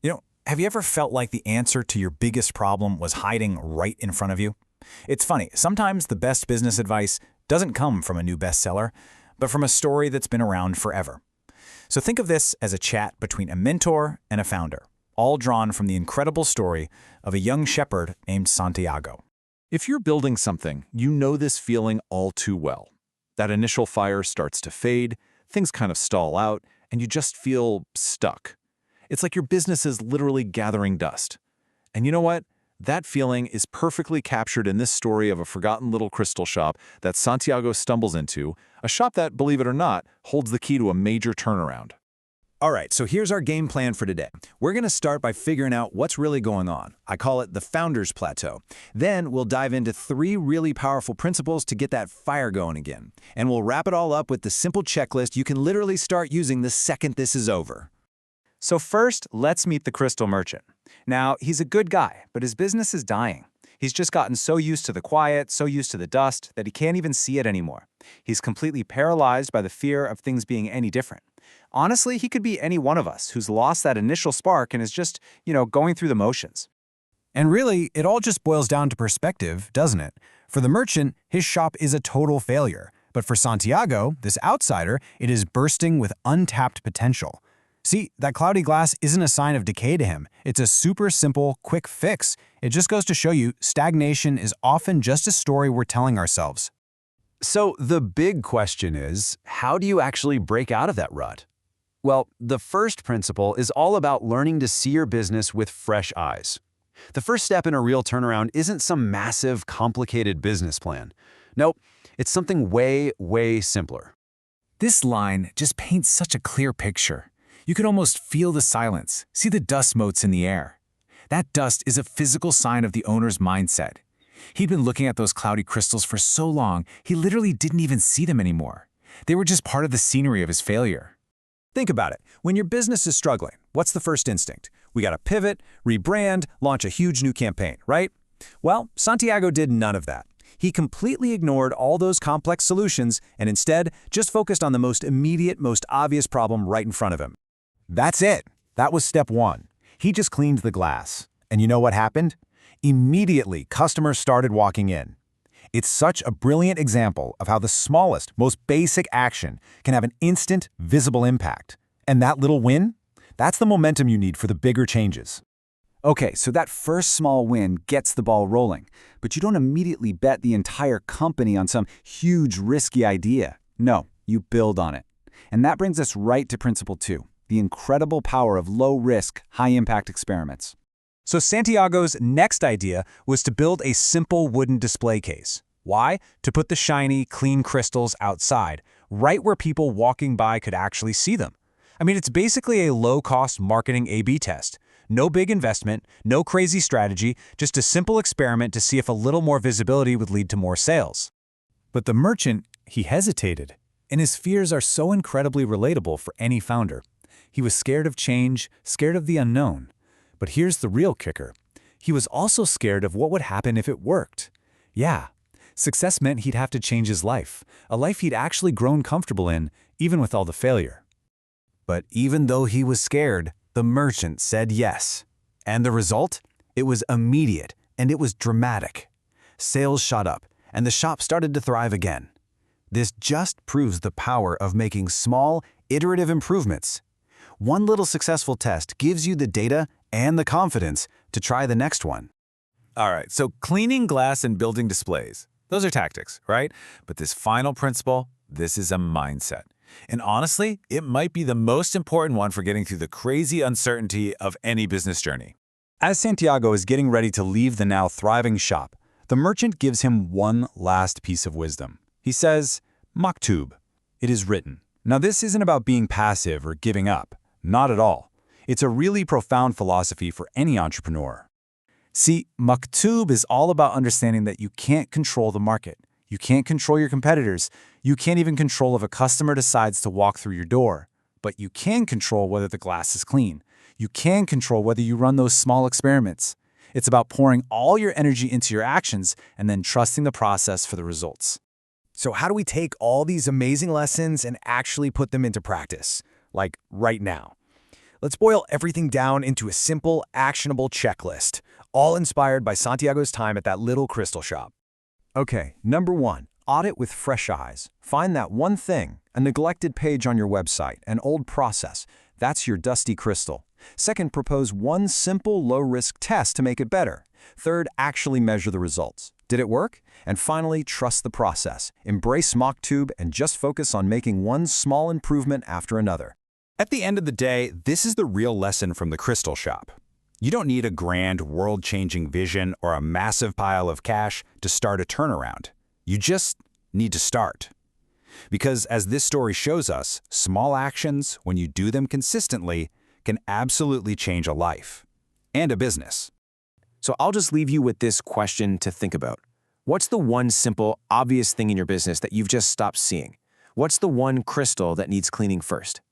Have you ever felt like the answer to your biggest problem was hiding right in front of you? It's funny, sometimes the best business advice doesn't come from a new bestseller, but from a story that's been around forever. So think of this as a chat between a mentor and a founder, all drawn from the incredible story of a young shepherd named Santiago. If you're building something, you know this feeling all too well. That initial fire starts to fade, things kind of stall out, and you just feel stuck. It's like your business is literally gathering dust. And you know what? That feeling is perfectly captured in this story of a forgotten little crystal shop that Santiago stumbles into, a shop that, believe it or not, holds the key to a major turnaround. All right, so here's our game plan for today. We're going to start by figuring out what's really going on. I call it the Founder's Plateau. Then we'll dive into 3 really powerful principles to get that fire going again. And we'll wrap it all up with the simple checklist you can literally start using the second this is over. So first, let's meet the crystal merchant. Now, he's a good guy, but his business is dying. He's just gotten so used to the quiet, so used to the dust, that he can't even see it anymore. He's completely paralyzed by the fear of things being any different. Honestly, he could be any one of us who's lost that initial spark and is just, going through the motions. And really, it all just boils down to perspective, doesn't it? For the merchant, his shop is a total failure. But for Santiago, this outsider, it is bursting with untapped potential. See, that cloudy glass isn't a sign of decay to him. It's a super simple, quick fix. It just goes to show you stagnation is often just a story we're telling ourselves. So the big question is, how do you actually break out of that rut? Well, the first principle is all about learning to see your business with fresh eyes. The first step in a real turnaround isn't some massive, complicated business plan. Nope, it's something way, way simpler. This line just paints such a clear picture. You can almost feel the silence, see the dust motes in the air. That dust is a physical sign of the owner's mindset. He'd been looking at those cloudy crystals for so long, he literally didn't even see them anymore. They were just part of the scenery of his failure. Think about it. When your business is struggling, what's the first instinct? We gotta pivot, rebrand, launch a huge new campaign, right? Well, Santiago did none of that. He completely ignored all those complex solutions and instead just focused on the most immediate, most obvious problem right in front of him. That's it. That was step 1. He just cleaned the glass. And you know what happened? Immediately, customers started walking in. It's such a brilliant example of how the smallest, most basic action can have an instant, visible impact. And that little win? That's the momentum you need for the bigger changes. Okay, so that first small win gets the ball rolling, but you don't immediately bet the entire company on some huge, risky idea. No, you build on it. And that brings us right to principle 2. The incredible power of low-risk, high-impact experiments. So Santiago's next idea was to build a simple wooden display case. Why? To put the shiny, clean crystals outside, right where people walking by could actually see them. I mean, it's basically a low-cost marketing A/B test. No big investment, no crazy strategy, just a simple experiment to see if a little more visibility would lead to more sales. But the merchant, he hesitated, and his fears are so incredibly relatable for any founder. He was scared of change, scared of the unknown. But here's the real kicker. He was also scared of what would happen if it worked. Yeah, success meant he'd have to change his life, a life he'd actually grown comfortable in, even with all the failure. But even though he was scared, the merchant said yes. And the result? It was immediate, and it was dramatic. Sales shot up, and the shop started to thrive again. This just proves the power of making small, iterative improvements. One little successful test gives you the data and the confidence to try the next one. All right, so cleaning glass and building displays. Those are tactics, right? But this final principle, this is a mindset. And honestly, it might be the most important one for getting through the crazy uncertainty of any business journey. As Santiago is getting ready to leave the now thriving shop, the merchant gives him one last piece of wisdom. He says, "Maktub, it is written." Now, this isn't about being passive or giving up. Not at all. It's a really profound philosophy for any entrepreneur. See, Maktub is all about understanding that you can't control the market. You can't control your competitors. You can't even control if a customer decides to walk through your door. But you can control whether the glass is clean. You can control whether you run those small experiments. It's about pouring all your energy into your actions and then trusting the process for the results. So how do we take all these amazing lessons and actually put them into practice? Like right now. Let's boil everything down into a simple, actionable checklist, all inspired by Santiago's time at that little crystal shop. Okay, number 1, audit with fresh eyes. Find that one thing, a neglected page on your website, an old process. That's your dusty crystal. Second, propose one simple, low-risk test to make it better. Third, actually measure the results. Did it work? And finally, trust the process. Embrace MockTube and just focus on making one small improvement after another. At the end of the day, this is the real lesson from the crystal shop. You don't need a grand, world-changing vision or a massive pile of cash to start a turnaround. You just need to start. Because as this story shows us, small actions, when you do them consistently, can absolutely change a life and a business. So I'll just leave you with this question to think about. What's the one simple, obvious thing in your business that you've just stopped seeing? What's the one crystal that needs cleaning first?